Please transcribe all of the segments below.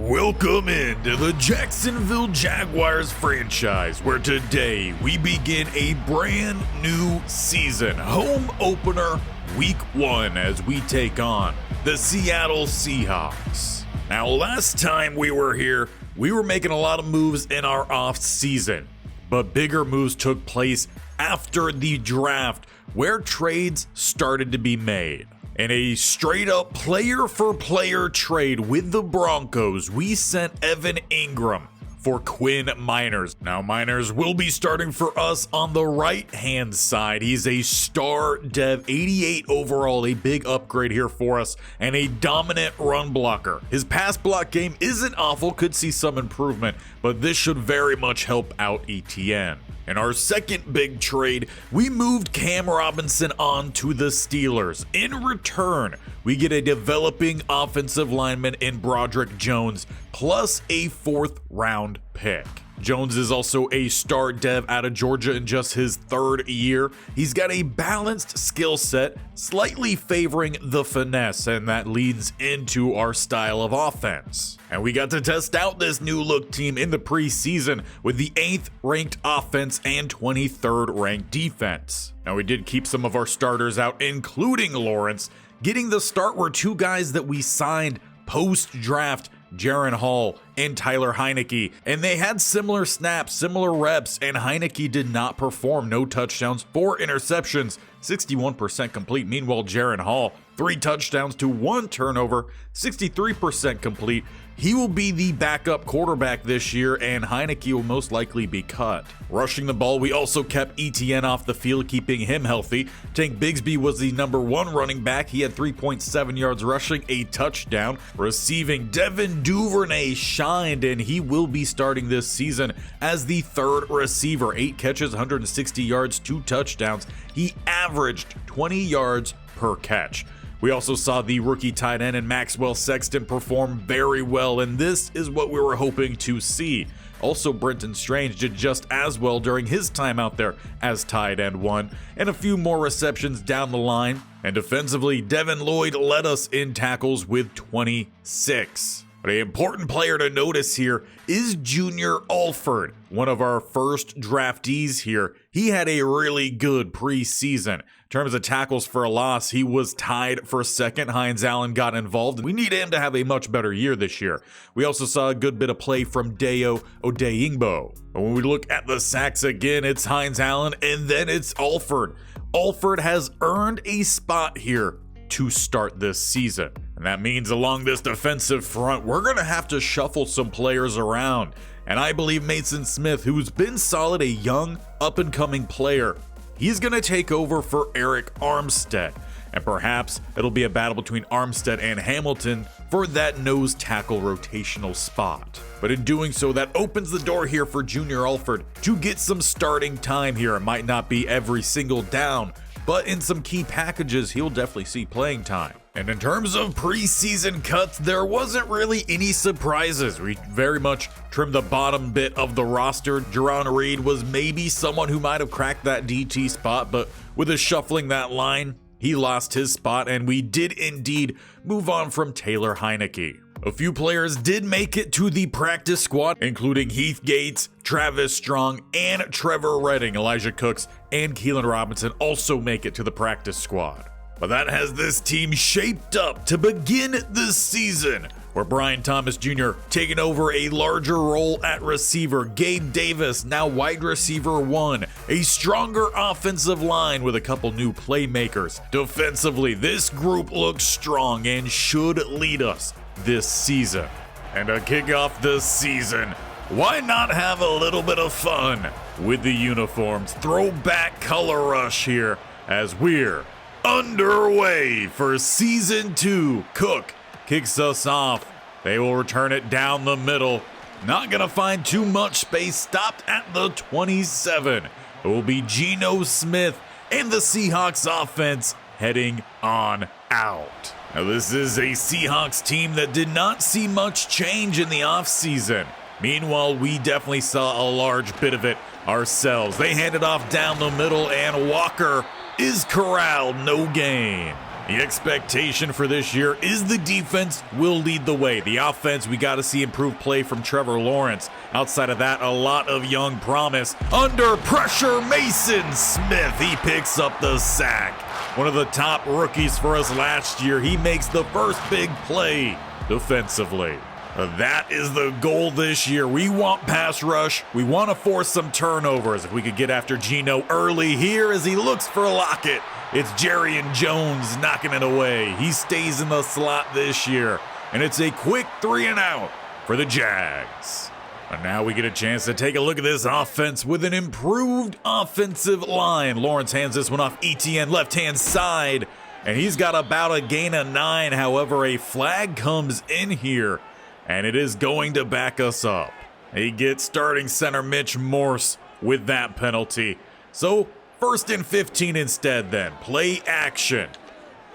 Welcome into the Jacksonville Jaguars franchise, where today we begin a brand new season. Home opener, week 1, as we take on the Seattle Seahawks. Now, last time we were here, we were making a lot of moves in our off season, but bigger moves took place after the draft, where trades started to be made. In a straight-up player-for-player trade with the Broncos, we sent Evan Ingram for Quinn Miners. Now, Miners will be starting for us on the right-hand side. He's a star dev, 88 overall, a big upgrade here for us, and a dominant run blocker. His pass block game isn't awful, could see some improvement, but this should very much help out ETN. In our second big trade, we moved Cam Robinson on to the Steelers. In return, we get a developing offensive lineman in Broderick Jones, plus a 4th round pick. Jones is also a star dev out of Georgia in just his 3rd year. He's got a balanced skill set, slightly favoring the finesse, and that leads into our style of offense. And we got to test out this new look team in the preseason with the 8th ranked offense and 23rd ranked defense. Now, we did keep some of our starters out, including Lawrence. Getting the start were 2 guys that we signed post-draft, Jaren Hall and Tyler Heineke, and they had similar snaps, similar reps, and Heineke did not perform. No touchdowns, 4 interceptions, 61% complete. Meanwhile, Jaren Hall, 3 touchdowns to 1 turnover, 63% complete. He will be the backup quarterback this year, and Heineke will most likely be cut. Rushing the ball, we also kept ETN off the field, keeping him healthy. Tank Bigsby was the number 1 running back. He had 3.7 yards rushing, a touchdown. Receiving, Devin Duvernay shined, and he will be starting this season as the 3rd receiver. 8 catches, 160 yards, 2 touchdowns. He averaged 20 yards per catch. We also saw the rookie tight end and Maxwell Sexton perform very well, and this is what we were hoping to see. Also, Brenton Strange did just as well during his time out there as tight end 1, and a few more receptions down the line. And defensively, Devin Lloyd led us in tackles with 26. But an important player to notice here is Junior Alford, one of our first draftees here. He had a really good preseason. In terms of tackles for a loss, he was tied for 2nd. Hines Allen got involved. We need him to have a much better year this year. We also saw a good bit of play from Dayo Odeyingbo. But when we look at the sacks again, it's Hines Allen and then it's Alford. Alford has earned a spot here to start this season. And that means along this defensive front, we're going to have to shuffle some players around. And I believe Mason Smith, who's been solid, a young, up-and-coming player, he's going to take over for Eric Armstead. And perhaps it'll be a battle between Armstead and Hamilton for that nose tackle rotational spot. But in doing so, that opens the door here for Junior Alford to get some starting time here. It might not be every single down, but in some key packages, he'll definitely see playing time. And in terms of preseason cuts, there wasn't really any surprises. We very much trimmed the bottom bit of the roster. Jerron Reed was maybe someone who might have cracked that DT spot, but with us shuffling that line, he lost his spot, and we did indeed move on from Taylor Heineke. A few players did make it to the practice squad, including Heath Gates, Travis Strong, and Trevor Redding. Elijah Cooks and Keelan Robinson also make it to the practice squad. But that has this team shaped up to begin this season, where Brian Thomas Jr. taking over a larger role at receiver, Gabe Davis now wide receiver 1, a stronger offensive line with a couple new playmakers. Defensively, this group looks strong and should lead us this season. And to kick off this season, why not have a little bit of fun with the uniforms? Throwback color rush here as we're underway for season 2. Cook kicks us off. They will return it down the middle. Not gonna find too much space. Stopped at the 27. It will be Geno Smith and the Seahawks offense heading on out. Now, this is a Seahawks team that did not see much change in the offseason. Meanwhile, we definitely saw a large bit of it ourselves. They handed off down the middle, and Walker is corralled, no gain. The expectation for this year is the defense will lead the way. The offense, we got to see improved play from Trevor Lawrence. Outside of that, a lot of young promise. Under pressure, Mason Smith, he picks up the sack. One of the top rookies for us last year. He makes the first big play defensively. That is the goal this year. We want pass rush. We want to force some turnovers. If we could get after Geno early here as he looks for Lockett. It's Jaren Jones knocking it away. He stays in the slot this year. And it's a quick 3-and-out for the Jags. And now we get a chance to take a look at this offense with an improved offensive line. Lawrence hands this one off Etienne, left-hand side. And he's got about a gain of 9. However, a flag comes in here. And it is going to back us up. He gets starting center Mitch Morse with that penalty. So, 1st and 15 instead then. Play action.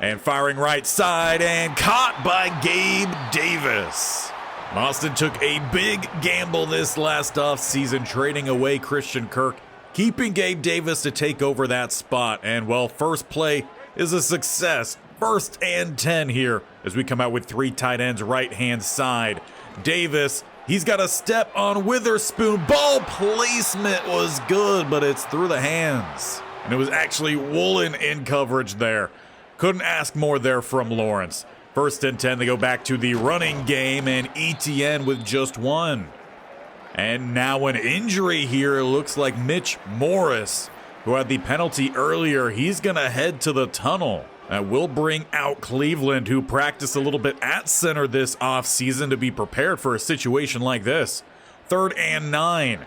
And firing right side and caught by Gabe Davis. Boston took a big gamble this last offseason, trading away Christian Kirk, keeping Gabe Davis to take over that spot. And well, first play is a success. 1st and 10 here as we come out with 3 tight ends right-hand side. Davis, he's got a step on Witherspoon. Ball placement was good, but it's through the hands. And it was actually Woolen in coverage there. Couldn't ask more there from Lawrence. 1st and 10, they go back to the running game, and Etienne with just 1. And now an injury here. It looks like Mitch Morse, who had the penalty earlier, he's going to head to the tunnel. That will bring out Cleveland, who practiced a little bit at center this offseason to be prepared for a situation like this. 3rd and 9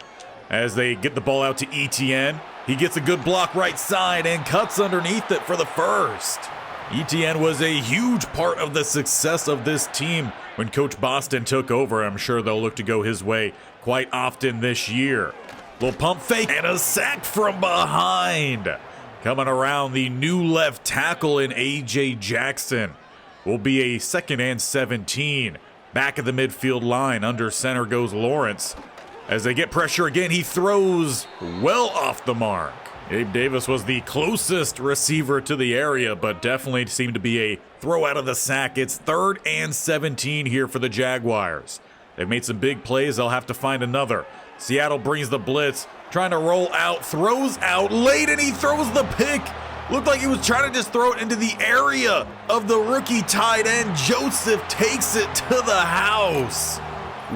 as they get the ball out to Etienne. He gets a good block right side and cuts underneath it for the first. Etienne was a huge part of the success of this team when Coach Boston took over. I'm sure they'll look to go his way quite often this year. Little pump fake and a sack from behind. Coming around, the new left tackle in A.J. Jackson will be a 2nd and 17. Back of the midfield line, under center goes Lawrence. As they get pressure again, he throws well off the mark. Gabe Davis was the closest receiver to the area, but definitely seemed to be a throw out of the sack. It's 3rd and 17 here for the Jaguars. They've made some big plays. They'll have to find another. Seattle brings the blitz, trying to roll out, throws out late, and he throws the pick. Looked like he was trying to just throw it into the area of the rookie tight end. Joseph takes it to the house.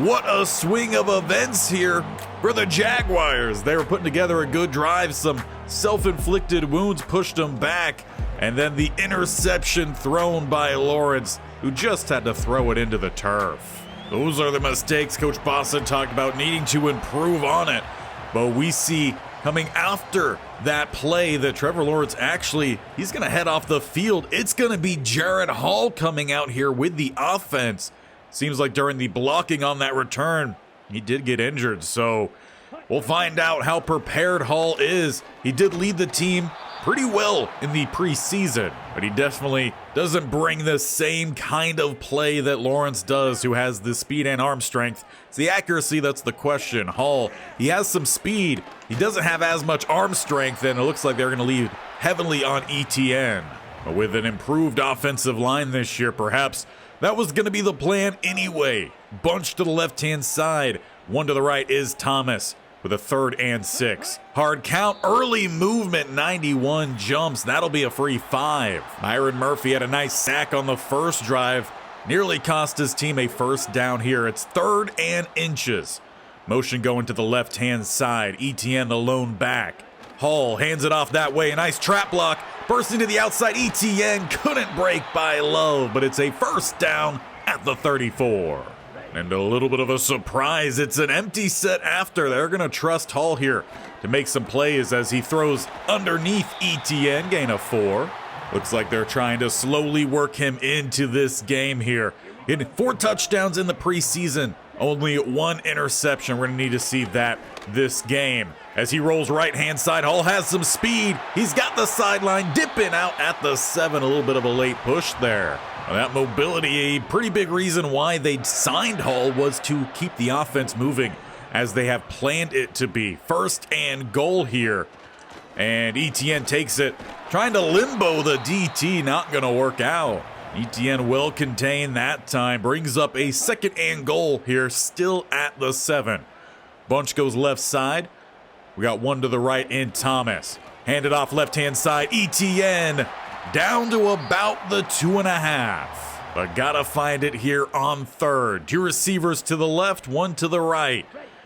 What a swing of events here for the Jaguars. They were putting together a good drive. Some self-inflicted wounds pushed them back. And then the interception thrown by Lawrence, who just had to throw it into the turf. Those are the mistakes Coach Boston talked about needing to improve on it. But we see coming after that play that Trevor Lawrence he's going to head off the field. It's going to be Jaren Hall coming out here with the offense. Seems like during the blocking on that return, he did get injured. So we'll find out how prepared Hall is. He did lead the team pretty well in the preseason, but he definitely doesn't bring the same kind of play that Lawrence does, who has the speed and arm strength. It's the accuracy that's the question. Hall, he has some speed. He doesn't have as much arm strength, and it looks like they're going to lean heavily on Etienne. But with an improved offensive line this year, perhaps that was going to be the plan anyway. Bunch to the left-hand side. One to the right is Thomas with a 3rd and 6. Hard count, early movement, 91 jumps. That'll be a free 5. Myron Murphy had a nice sack on the first drive. Nearly cost his team a 1st down here. It's 3rd and inches. Motion going to the left-hand side. Etienne the lone back. Hall hands it off that way. A nice trap block. Bursting to the outside. Etienne couldn't break by Love, but it's a 1st down at the 34. And a little bit of a surprise, it's an empty set after. They're going to trust Hall here to make some plays as he throws underneath Etienne, gain of 4. Looks like they're trying to slowly work him into this game here. In 4 touchdowns in the preseason, only 1 interception. We're going to need to see that this game. As he rolls right-hand side, Hall has some speed. He's got the sideline, dipping out at the 7. A little bit of a late push there. That mobility, a pretty big reason why they signed Hall, was to keep the offense moving as they have planned it to be. 1st and goal here. And Etienne takes it, trying to limbo the DT, not going to work out. Etienne well contained that time, brings up a 2nd and goal here, still at the 7. Bunch goes left side. We got one to the right in Thomas. Handed off left-hand side, Etienne down to about the 2.5. But gotta find it here on 3rd. 2 receivers to the left, 1 to the right.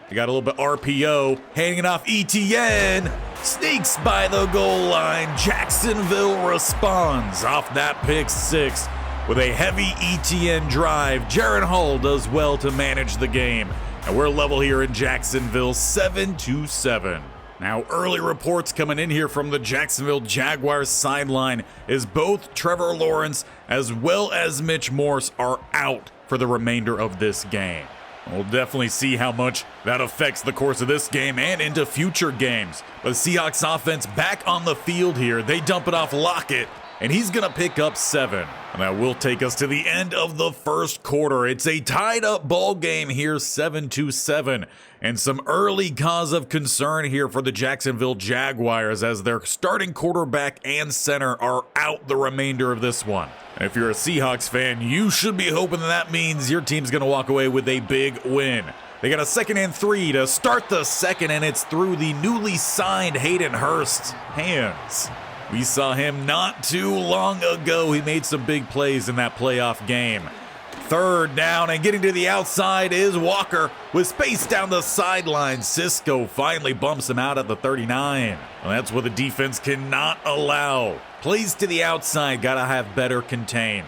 We got a little bit RPO, handing it off Etienne. Sneaks by the goal line. Jacksonville responds off that pick 6 with a heavy Etienne drive. Jaren Hall does well to manage the game. And we're level here in Jacksonville, 7-7. Now, early reports coming in here from the Jacksonville Jaguars sideline is both Trevor Lawrence as well as Mitch Morse are out for the remainder of this game. We'll definitely see how much that affects the course of this game and into future games. But the Seahawks offense back on the field here. They dump it off Lockett, and he's going to pick up 7. And that will take us to the end of the first quarter. It's a tied up ball game here, 7-7. And some early cause of concern here for the Jacksonville Jaguars as their starting quarterback and center are out the remainder of this one. And if you're a Seahawks fan, you should be hoping that means your team's going to walk away with a big win. They got a 2nd and 3 to start the second, and it's through the newly signed Hayden Hurst's hands. We saw him not too long ago. He made some big plays in that playoff game. 3rd down, and getting to the outside is Walker with space down the sideline. Cisco finally bumps him out at the 39. Well, that's what the defense cannot allow. Plays to the outside, gotta have better contain.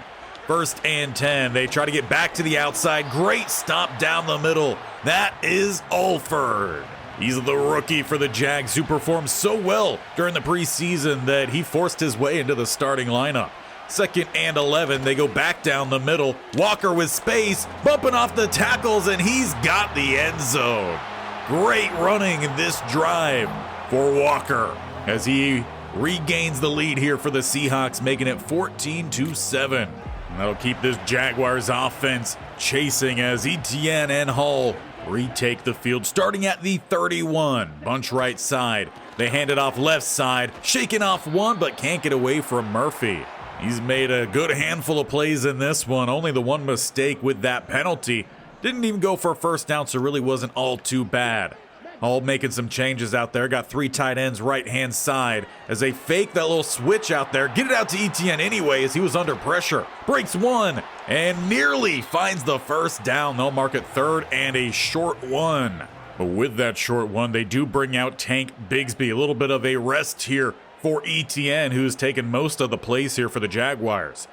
1st and 10, they try to get back to the outside. Great stop down the middle. That is Alford. He's the rookie for the Jags who performed so well during the preseason that he forced his way into the starting lineup. 2nd and 11, they go back down the middle. Walker with space, bumping off the tackles, and he's got the end zone. Great running in this drive for Walker as he regains the lead here for the Seahawks, making it 14-7. And that'll keep this Jaguars offense chasing as Etienne and Hall retake the field, starting at the 31. Bunch right side. They hand it off left side, shaking off one, but can't get away from Murphy. He's made a good handful of plays in this one. Only the one mistake with that penalty. Didn't even go for a 1st down, so really wasn't all too bad. Hall making some changes out there. Got 3 tight ends right-hand side as they fake that little switch out there. Get it out to Etienne anyway as he was under pressure. Breaks 1 and nearly finds the 1st down. They'll mark it 3rd and a short 1. But with that short 1, they do bring out Tank Bigsby. A little bit of a rest here for Etienne, who's taken most of the plays here for the Jaguars.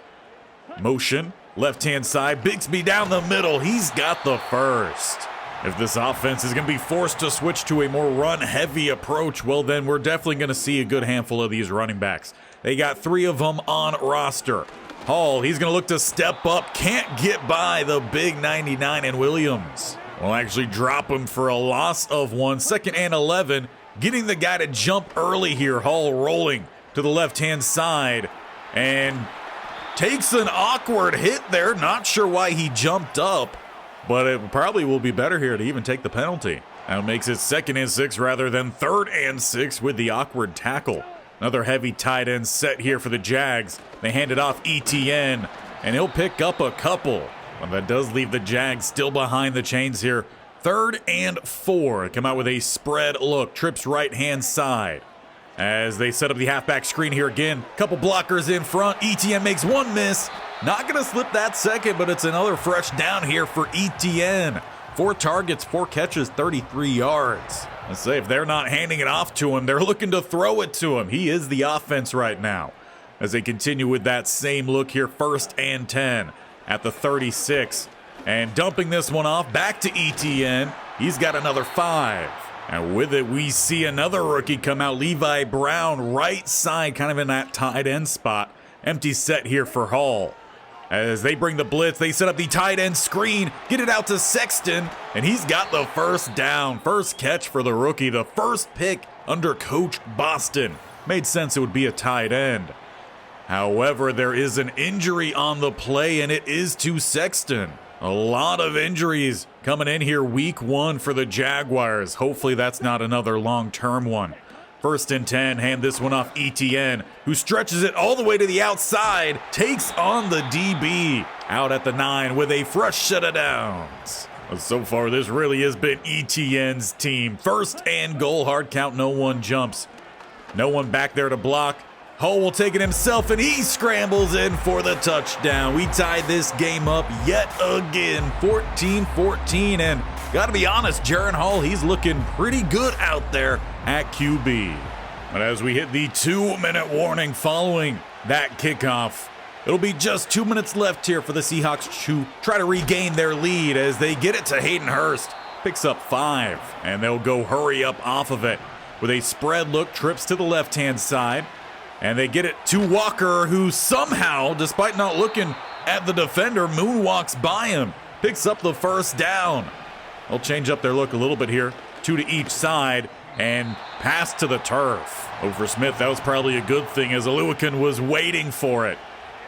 Motion, left-hand side, Bigsby down the middle. He's got the 1st. If this offense is going to be forced to switch to a more run-heavy approach, well, then we're definitely going to see a good handful of these running backs. They got 3 of them on roster. Hall, he's going to look to step up. Can't get by the big 99 and Williams. Will actually drop him for a loss of 1. 2nd and 11. Getting the guy to jump early here. Hall rolling to the left-hand side and takes an awkward hit there. Not sure why he jumped up, but it probably will be better here to even take the penalty. That makes it 2nd and 6 rather than 3rd and 6 with the awkward tackle. Another heavy tight end set here for the Jags. They hand it off Etienne, and he'll pick up a couple. But that does leave the Jags still behind the chains here. 3rd and 4. Come out with a spread look. Trips right-hand side. As they set up the halfback screen here again. Couple blockers in front. Etienne makes 1 miss. Not going to slip that 2nd, but it's another fresh down here for Etienne. 4 targets, 4 catches, 33 yards. Let's say if they're not handing it off to him, they're looking to throw it to him. He is the offense right now. As they continue with that same look here, 1st and 10 at the 36. And dumping this one off back to Etienne. He's got another 5. And with it, we see another rookie come out, Levi Brown, right side, kind of in that tight end spot. Empty set here for Hall. As they bring the blitz, they set up the tight end screen, get it out to Sexton, and he's got the 1st down. 1st catch for the rookie, the 1st pick under Coach Boston. Made sense it would be a tight end. However, there is an injury on the play, and it is to Sexton. A lot of injuries coming in here week 1 for the Jaguars. Hopefully that's not another long-term one. First and 10, hand this one off ETN, who stretches it all the way to the outside, takes on the DB. Out at the 9 with a fresh set of downs. Well, so far, this really has been ETN's team. First and goal, hard count, no one jumps. No one back there to block. Hall will take it himself, and he scrambles in for the touchdown. We tied this game up yet again, 14-14, and gotta be honest, Jaren Hall, he's looking pretty good out there at QB. But as we hit the 2-minute warning following that kickoff, it'll be just 2 minutes left here for the Seahawks to try to regain their lead as they get it to Hayden Hurst. Picks up 5, and they'll go hurry up off of it with a spread look, trips to the left-hand side. And they get it to Walker, who somehow, despite not looking at the defender, moonwalks by him. Picks up the first down. They'll change up their look a little bit here. 2 to each side and pass to the turf. Over Smith, that was probably a good thing as Aluakin was waiting for it.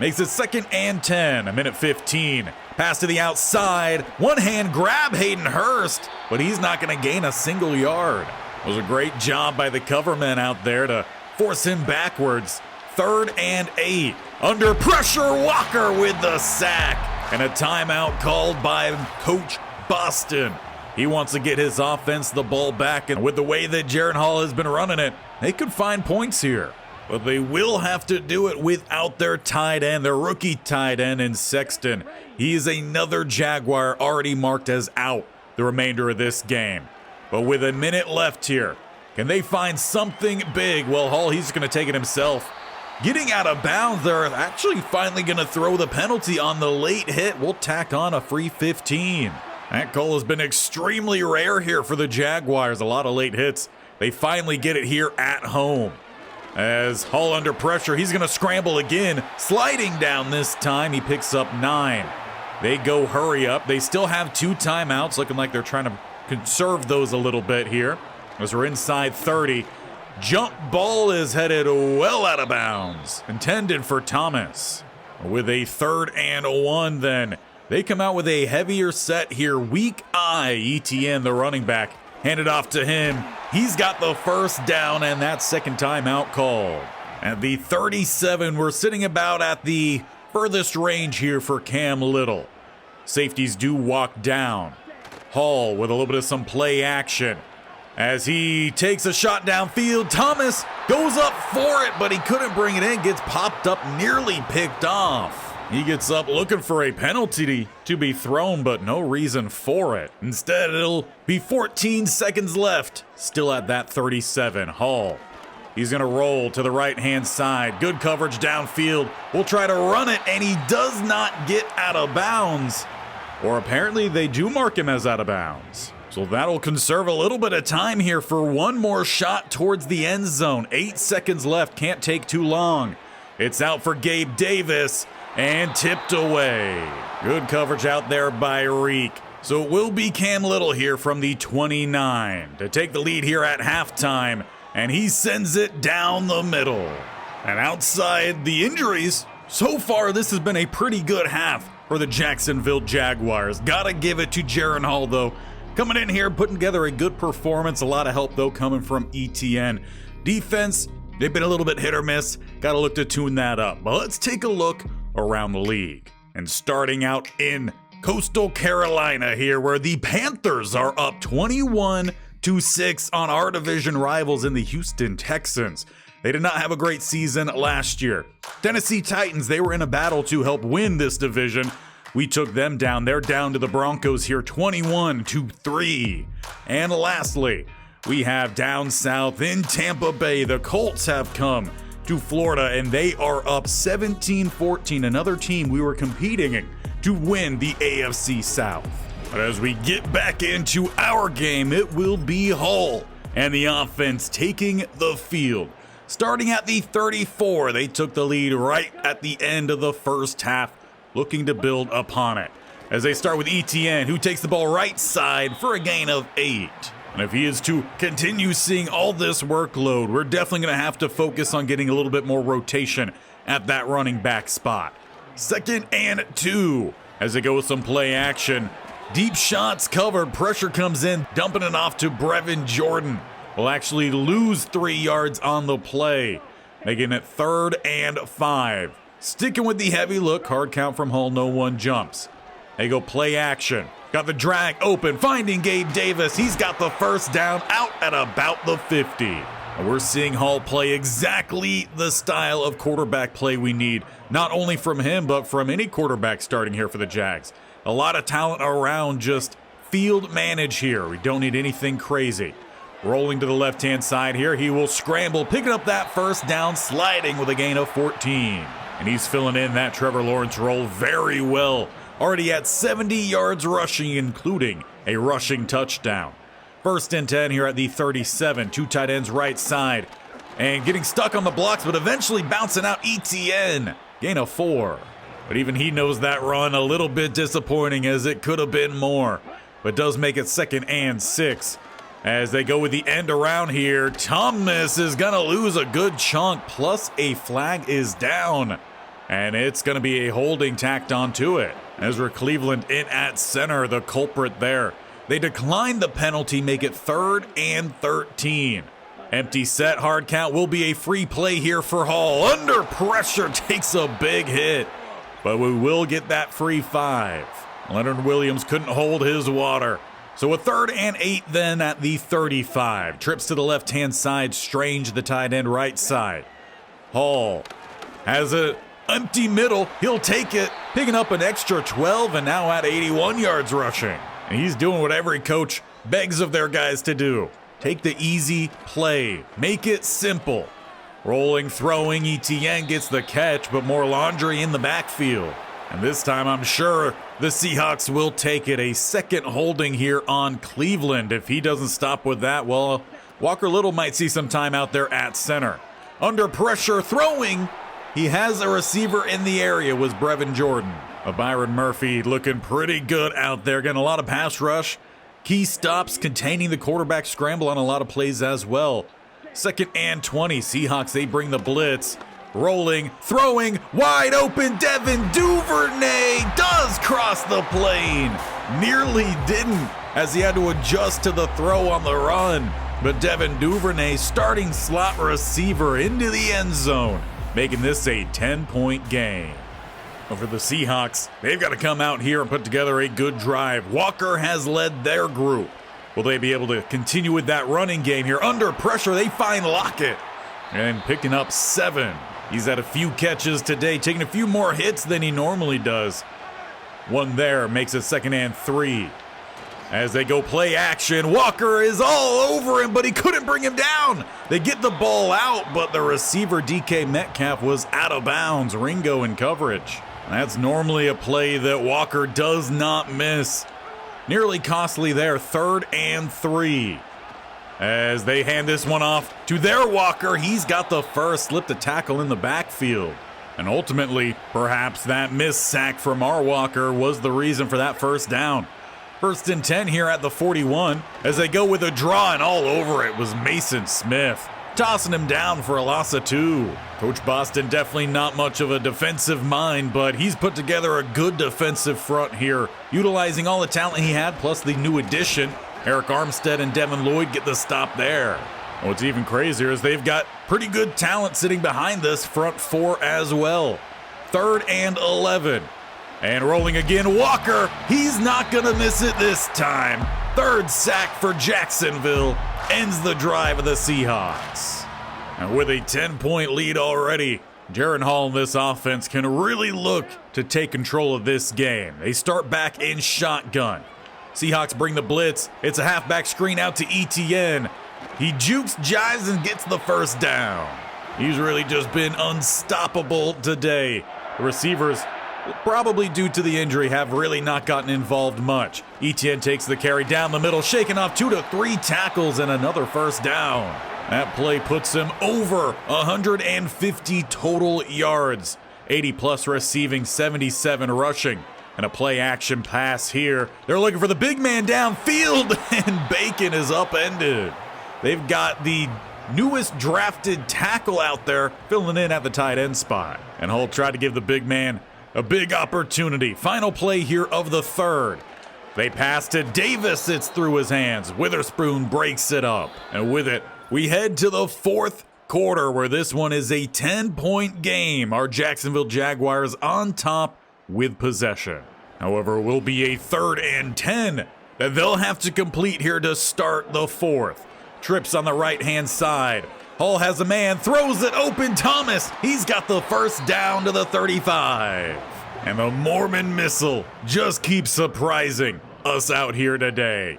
Makes it 2nd and 10, a minute 15. Pass to the outside. One hand grab Hayden Hurst, but he's not going to gain a single yard. It was a great job by the cover men out there to force him backwards. 3rd and 8. Under pressure, Walker with the sack. And a timeout called by Coach Boston. He wants to get his offense the ball back, and with the way that Jaren Hall has been running it, they could find points here. But they will have to do it without their tight end, their rookie tight end in Sexton. He is another Jaguar already marked as out the remainder of this game. But with a minute left here, can they find something big? Well, Hall, he's going to take it himself. Getting out of bounds, they're actually finally going to throw the penalty on the late hit. We'll tack on a free 15. That call has been extremely rare here for the Jaguars. A lot of late hits. They finally get it here at home. As Hall under pressure, he's going to scramble again. Sliding down this time, he picks up 9. They go hurry up. They still have 2 timeouts, looking like they're trying to conserve those a little bit here. As we're inside 30, jump ball is headed well out of bounds. Intended for Thomas. With a 3rd and 1 then. They come out with a heavier set here. Weak eye, ETN, the running back. Handed off to him. He's got the first down, and that second timeout called. At the 37, we're sitting about at the furthest range here for Cam Little. Safeties do walk down. Hall with a little bit of some play action. As he takes a shot downfield, Thomas goes up for it, but he couldn't bring it in. Gets popped up, nearly picked off. He gets up looking for a penalty to be thrown, but no reason for it. Instead, it'll be 14 seconds left. Still at that 37, Hall. He's going to roll to the right-hand side. Good coverage downfield. We'll try to run it, and he does not get out of bounds. Or apparently they do mark him as out of bounds. So that'll conserve a little bit of time here for one more shot towards the end zone. 8 seconds left, can't take too long. It's out for Gabe Davis and tipped away. Good coverage out there by Reek. So it will be Cam Little here from the 29 to take the lead here at halftime, and he sends it down the middle. And outside the injuries, so far this has been a pretty good half for the Jacksonville Jaguars. Gotta give it to Jaren Hall though. Coming in here, putting together a good performance. A lot of help, though, coming from ETN. Defense, they've been a little bit hit or miss. Got to look to tune that up. But let's take a look around the league. And starting out in Coastal Carolina here, where the Panthers are up 21-6 on our division rivals in the Houston Texans. They did not have a great season last year. Tennessee Titans, they were in a battle to help win this division. We took them down. They're down to the Broncos here 21-3. And lastly, we have down south in Tampa Bay. The Colts have come to Florida and they are up 17-14. Another team we were competing to win the AFC South. But as we get back into our game, it will be Hall and the offense taking the field. Starting at the 34, they took the lead right at the end of the first half, looking to build upon it. As they start with ETN, who takes the ball right side for a gain of 8. And if he is to continue seeing all this workload, we're definitely going to have to focus on getting a little bit more rotation at that running back spot. 2nd and 2, as they go with some play action. Deep shots covered, pressure comes in, dumping it off to Brevin Jordan. will actually lose 3 yards on the play, making it 3rd and 5. Sticking with the heavy look, hard count from Hall, no one jumps. They go play action. Got the drag open, finding Gabe Davis. He's got the first down out at about the 50. And we're seeing Hall play exactly the style of quarterback play we need, not only from him, but from any quarterback starting here for the Jags. A lot of talent around, just field manage here. We don't need anything crazy. Rolling to the left-hand side here, he will scramble, picking up that first down, sliding with a gain of 14. And he's filling in that Trevor Lawrence role very well. Already at 70 yards rushing, including a rushing touchdown. 1st and 10 here at the 37, 2 tight ends right side. And getting stuck on the blocks, but eventually bouncing out ETN. Gain of 4. But even he knows that run a little bit disappointing, as it could have been more. But does make it 2nd and 6. As they go with the end around here, Thomas is going to lose a good chunk, plus a flag is down. And it's going to be a holding tacked onto it. Ezra Cleveland in at center, the culprit there. They decline the penalty, make it 3rd and 13. Empty set, hard count will be a free play here for Hall. Under pressure, takes a big hit. But we will get that free 5. Leonard Williams couldn't hold his water. So a 3rd and 8 then at the 35. Trips to the left-hand side, Strange the tight end right side. Hall has a empty middle, he'll take it, picking up an extra 12 and now at 81 yards rushing. And he's doing what every coach begs of their guys to do. Take the easy play, make it simple. Rolling, throwing, ETN gets the catch, but more laundry in the backfield. And this time I'm sure the Seahawks will take it. A second holding here on Cleveland. If he doesn't stop with that, well, Walker Little might see some time out there at center. Under pressure, throwing. He has a receiver in the area, was Brevin Jordan. Byron Murphy looking pretty good out there. Getting a lot of pass rush. Key stops containing the quarterback scramble on a lot of plays as well. 2nd and 20. Seahawks, they bring the blitz. Rolling, throwing, wide open. Devin Duvernay does cross the plane. Nearly didn't, as he had to adjust to the throw on the run. But Devin Duvernay, starting slot receiver, into the end zone, making this a 10-point game. For the Seahawks, they've got to come out here and put together a good drive. Walker has led their group. Will they be able to continue with that running game here? Under pressure, they find Lockett. And picking up 7. He's had a few catches today, taking a few more hits than he normally does. One there makes it 2nd and 3. As they go play action, Walker is all over him, but he couldn't bring him down. They get the ball out, but the receiver, DK Metcalf, was out of bounds. Ringo in coverage. That's normally a play that Walker does not miss. Nearly costly there, 3rd and 3. As they hand this one off to their Walker, he's got the first, slipped a tackle in the backfield. And ultimately, perhaps that missed sack from our Walker was the reason for that first down. 1st and 10 here at the 41 as they go with a draw, and all over it was Mason Smith, tossing him down for a loss of 2. Coach Boston definitely not much of a defensive mind, but he's put together a good defensive front here, utilizing all the talent he had plus the new addition. Eric Armstead and Devin Lloyd get the stop there. What's even crazier is they've got pretty good talent sitting behind this front 4 as well. 3rd and 11. And rolling again, Walker. He's not going to miss it this time. 3rd sack for Jacksonville. Ends the drive of the Seahawks. And with a 10-point lead already, Jaren Hall and this offense can really look to take control of this game. They start back in shotgun. Seahawks bring the blitz. It's a halfback screen out to ETN. He jukes, jives, and gets the first down. He's really just been unstoppable today. The receivers, probably due to the injury, have really not gotten involved much. ETN takes the carry down the middle, shaking off 2 to 3 tackles and another first down. That play puts him over 150 total yards. 80-plus receiving, 77 rushing. And a play action pass here. They're looking for the big man downfield, and Bacon is upended. They've got the newest drafted tackle out there filling in at the tight end spot. And Hull tried to give the big man a big opportunity. Final play here of the 3rd. They pass to Davis, it's through his hands. Witherspoon breaks it up. And with it, we head to the fourth quarter, where this one is a 10-point game. Our Jacksonville Jaguars on top with possession. However, it will be a 3rd and 10 that they'll have to complete here to start the fourth. Trips on the right-hand side. Hall has a man, throws it open. Thomas, he's got the first down to the 35. And the Mormon missile just keeps surprising us out here today.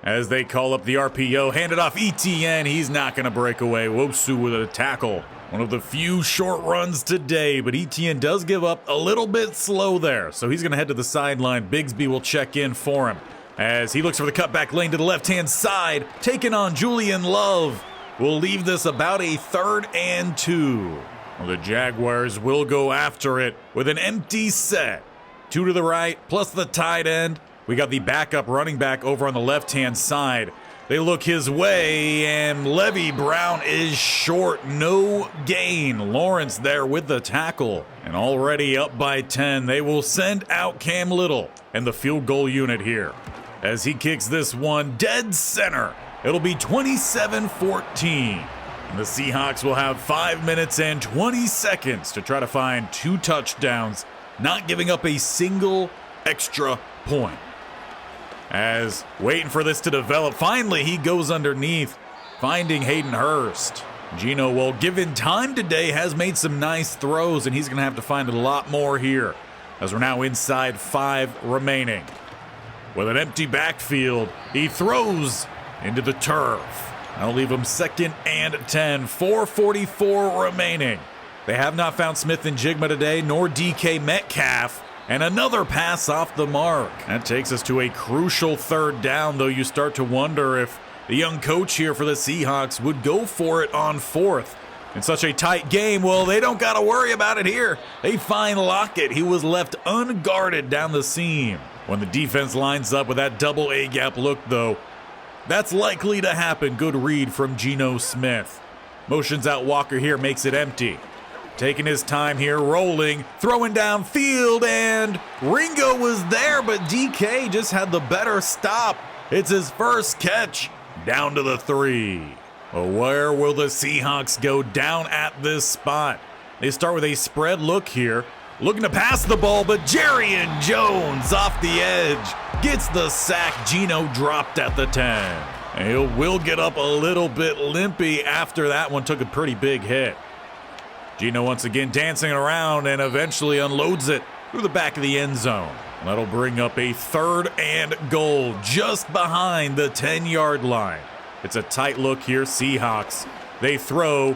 As they call up the RPO, hand it off Etienne. He's not going to break away. Wosu with a tackle. One of the few short runs today, but Etienne does give up a little bit slow there. So he's going to head to the sideline. Bigsby will check in for him as he looks for the cutback lane to the left-hand side, taking on Julian Love. We'll leave this about a 3rd and 2. Well, the Jaguars will go after it with an empty set. 2 to the right, plus the tight end. We got the backup running back over on the left-hand side. They look his way, and Levy Brown is short. No gain. Lawrence there with the tackle. And already up by 10, they will send out Cam Little and the field goal unit here. As he kicks this one dead center, it'll be 27-14. And the Seahawks will have 5 minutes and 20 seconds to try to find 2 touchdowns, not giving up a single extra point. As waiting for this to develop, finally he goes underneath, finding Hayden Hurst. Gino, well, given time today, has made some nice throws, and he's going to have to find a lot more here, as we're now inside 5 remaining. With an empty backfield, he throws into the turf. I'll leave him 2nd and 10, 4:44 remaining. They have not found Smith and Jigma today, nor DK Metcalf. And another pass off the mark. That takes us to a crucial 3rd down, though you start to wonder if the young coach here for the Seahawks would go for it on 4th. In such a tight game, well, they don't got to worry about it here. They find Lockett. He was left unguarded down the seam. When the defense lines up with that double A-gap look, though, that's likely to happen. Good read from Geno Smith. Motions out Walker here, makes it empty. Taking his time here, rolling, throwing downfield, and Ringo was there, but DK just had the better stop. It's his first catch, down to the 3. Well, where will the Seahawks go down at this spot? They start with a spread look here, looking to pass the ball, but Jarian Jones off the edge gets the sack. Geno dropped at the 10. And he will get up a little bit limpy after that one took a pretty big hit. Geno once again dancing around and eventually unloads it through the back of the end zone. That'll bring up a 3rd and goal just behind the 10-yard line. It's a tight look here, Seahawks. They throw,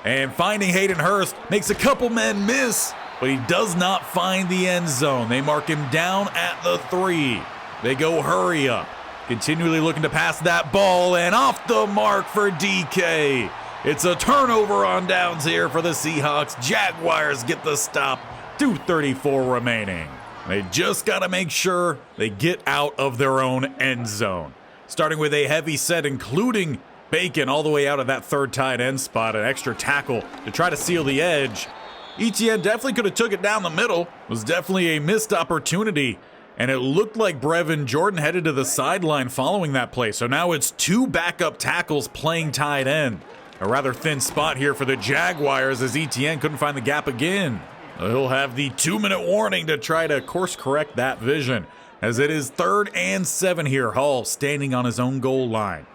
and finding Hayden Hurst makes a couple men miss, but he does not find the end zone. They mark him down at the 3. They go hurry up, continually looking to pass that ball, and off the mark for DK. It's a turnover on downs here for the Seahawks. Jaguars get the stop. 2:34 remaining. They just got to make sure they get out of their own end zone. Starting with a heavy set, including Bacon all the way out of that 3rd tight end spot. An extra tackle to try to seal the edge. Etienne definitely could have took it down the middle. It was definitely a missed opportunity. And it looked like Brevin Jordan headed to the sideline following that play. So now it's 2 backup tackles playing tight end. A rather thin spot here for the Jaguars as Etienne couldn't find the gap again. He'll have the 2-minute warning to try to course correct that vision, as it is 3rd and 7 here. Hall standing on his own goal line.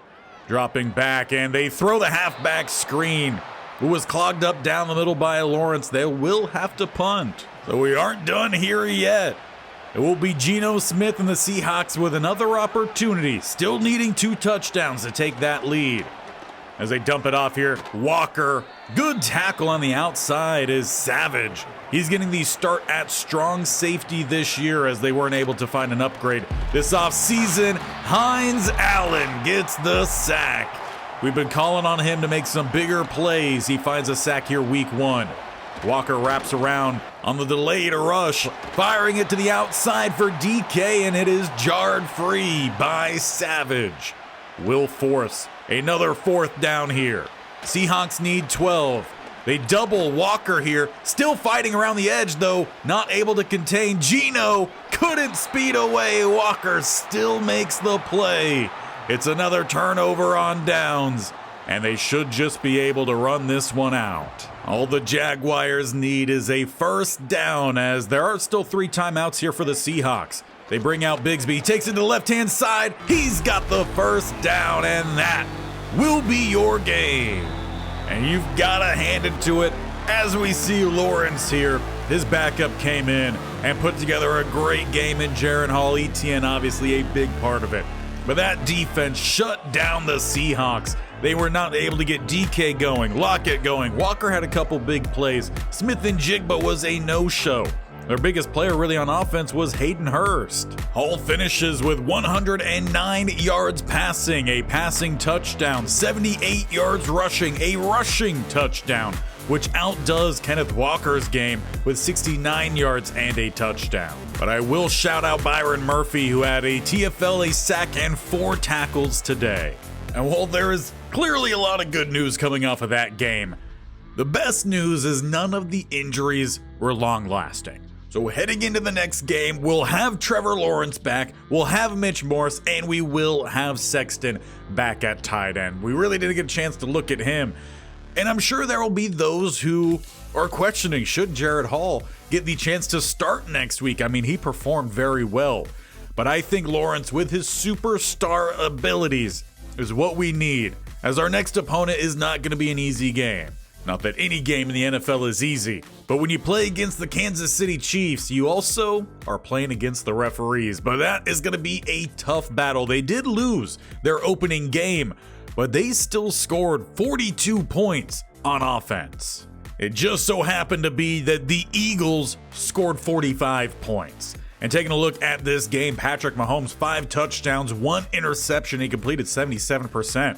Dropping back, and they throw the halfback screen, who was clogged up down the middle by Lawrence. They will have to punt. So we aren't done here yet. It will be Geno Smith and the Seahawks with another opportunity, still needing 2 touchdowns to take that lead. As they dump it off here, Walker, good tackle on the outside is Savage. He's getting the start at strong safety this year as they weren't able to find an upgrade this offseason. Hines Allen gets the sack. We've been calling on him to make some bigger plays. He finds a sack here week 1. Walker wraps around on the delayed rush, firing it to the outside for DK, and it is jarred free by Savage. Will force another 4th down here. Seahawks need 12. They double Walker here, still fighting around the edge though, not able to contain Geno. Couldn't speed away. Walker still makes the play. It's another turnover on downs, and they should just be able to run this one out. All the Jaguars need is a first down, as there are still 3 timeouts here for the Seahawks. They bring out Bigsby, he takes it to the left-hand side. He's got the first down, and that will be your game. And you've got to hand it to it as we see Lawrence here. His backup came in and put together a great game in Jaren Hall. ETN obviously a big part of it. But that defense shut down the Seahawks. They were not able to get DK going, Lockett going. Walker had a couple big plays. Smith and Jigba was a no-show. Their biggest player really on offense was Hayden Hurst. Hall finishes with 109 yards passing, a passing touchdown, 78 yards rushing, a rushing touchdown, which outdoes Kenneth Walker's game with 69 yards and a touchdown. But I will shout out Byron Murphy, who had a TFL, a sack, and 4 tackles today. And while there is clearly a lot of good news coming off of that game, the best news is none of the injuries were long-lasting. So heading into the next game, we'll have Trevor Lawrence back, we'll have Mitch Morse, and we will have Sexton back at tight end. We really didn't get a chance to look at him. And I'm sure there will be those who are questioning, should Jaren Hall get the chance to start next week? I mean, he performed very well. But I think Lawrence, with his superstar abilities, is what we need, as our next opponent is not going to be an easy game. Not that any game in the NFL is easy, but when you play against the Kansas City Chiefs, you also are playing against the referees. But that is going to be a tough battle. They did lose their opening game, but they still scored 42 points on offense. It just so happened to be that the Eagles scored 45 points. And taking a look at this game, Patrick Mahomes, 5 touchdowns, 1 interception. He completed 77%.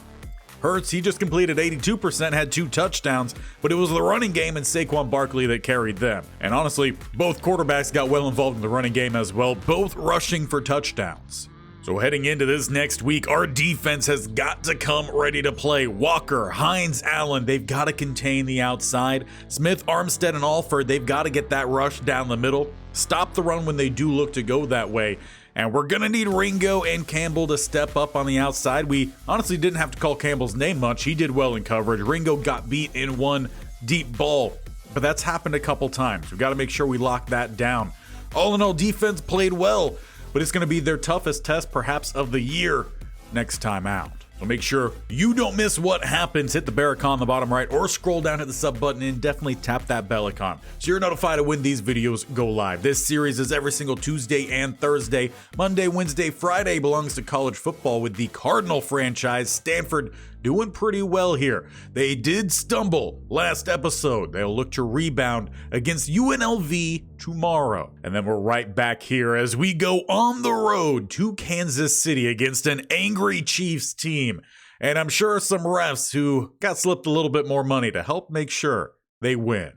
Hurts, he just completed 82%, had 2 touchdowns, but it was the running game and Saquon Barkley that carried them. And honestly, both quarterbacks got well involved in the running game as well, both rushing for touchdowns. So heading into this next week, our defense has got to come ready to play. Walker, Hines, Allen, they've got to contain the outside. Smith, Armstead, and Alford, they've got to get that rush down the middle. Stop the run when they do look to go that way. And we're going to need Ringo and Campbell to step up on the outside. We honestly didn't have to call Campbell's name much. He did well in coverage. Ringo got beat in one deep ball, but that's happened a couple times. We've got to make sure we lock that down. All in all, defense played well, but it's going to be their toughest test perhaps of the year next time out. So make sure you don't miss what happens. Hit the bell icon on the bottom right or scroll down to the sub button and definitely tap that bell icon so you're notified of when these videos go live. This series is every single Tuesday and Thursday. Monday, Wednesday, Friday belongs to college football with the Cardinal franchise. Stanford doing pretty well here. They did stumble last episode. They'll look to rebound against UNLV tomorrow. And then we're right back here as we go on the road to Kansas City against an angry Chiefs team. And I'm sure some refs who got slipped a little bit more money to help make sure they win.